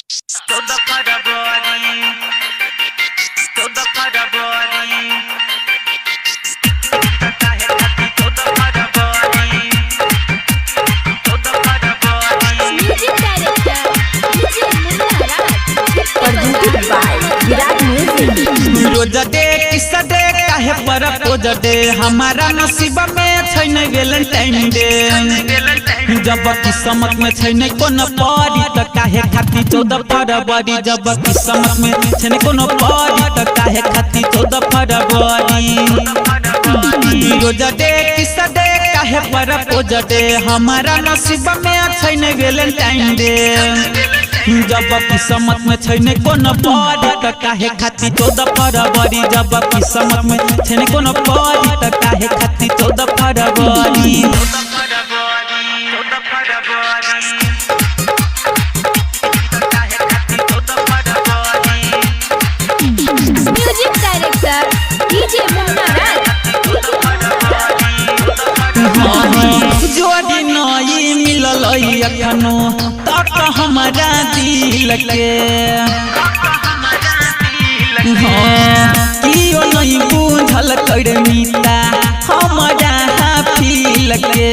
Toda para body, toda para body. Tata hai khati toda para body, toda para body. Music director DJ Munna Raj Presented by Virat Music। Rose day किस्सा day काहे पर pose day हमारा नसीब में छैन Valentine day जब किस्मत में छैन कोनो परी त काहे खाती 14 फरवरी जब किस्मत में छैन कोनो परी त काहे खाती 14 फरवरी रोज डे किस्सा डे काहे पर पोज डे हमारा नसीब में छैन वैलेंटाइन डे जब किस्मत में छैन कोनो परी त काहे खाती 14 फरवरी जब किस्मत में छैन कोनो परी त काहे खाती 14 फरवरी Toda para body, tata hai khati toda para body. Music director DJ Munna Raj जोड़ी नई मिलल अखनो तक हमारा दिल के कियो नहीं बुझल कर मीता हमारा फील के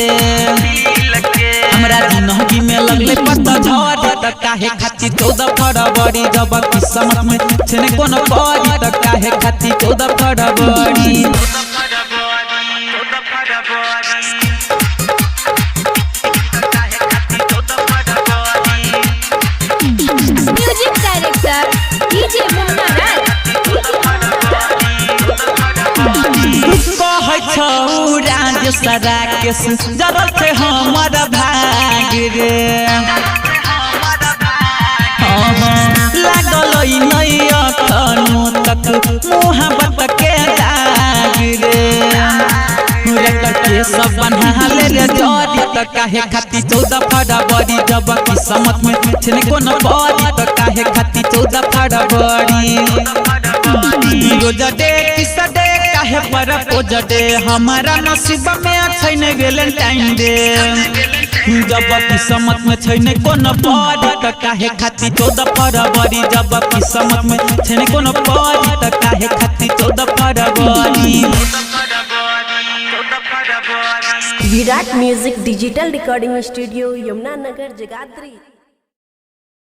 हमरा जिंदगी में लगले पत्ता झड़ त काहे खाती 14 फरवरी जब किस्मत में छैन कोनो परी त काहे खाती 14 फरवरी Toda para body, tata hai khati toda para body. Music director DJ Munna Raj कहै छौ राजेश राकेश जरल छै हमर भाग रे लागल नै अखनो तक मोहब्बत के दाग रे के सब बनहाले रे जड़ी त काहे खाती 14 फरवरी जब किस्मत में छैन कोनो परी त काहे खाती 14 फरवरी रोज डे किस्सा डे काहे पर पोज डे हमारा नसीब में छैन वैलेंटाइन डे जब किस्मत में छैन कोनो परी त काहे खाती 14 फरवरी जब किस्मत में छैन कोनो परी त काहे खाती 14 फरवरी Toda para body. Virat music digital recording studio Yamuna Nagar Jagadhri.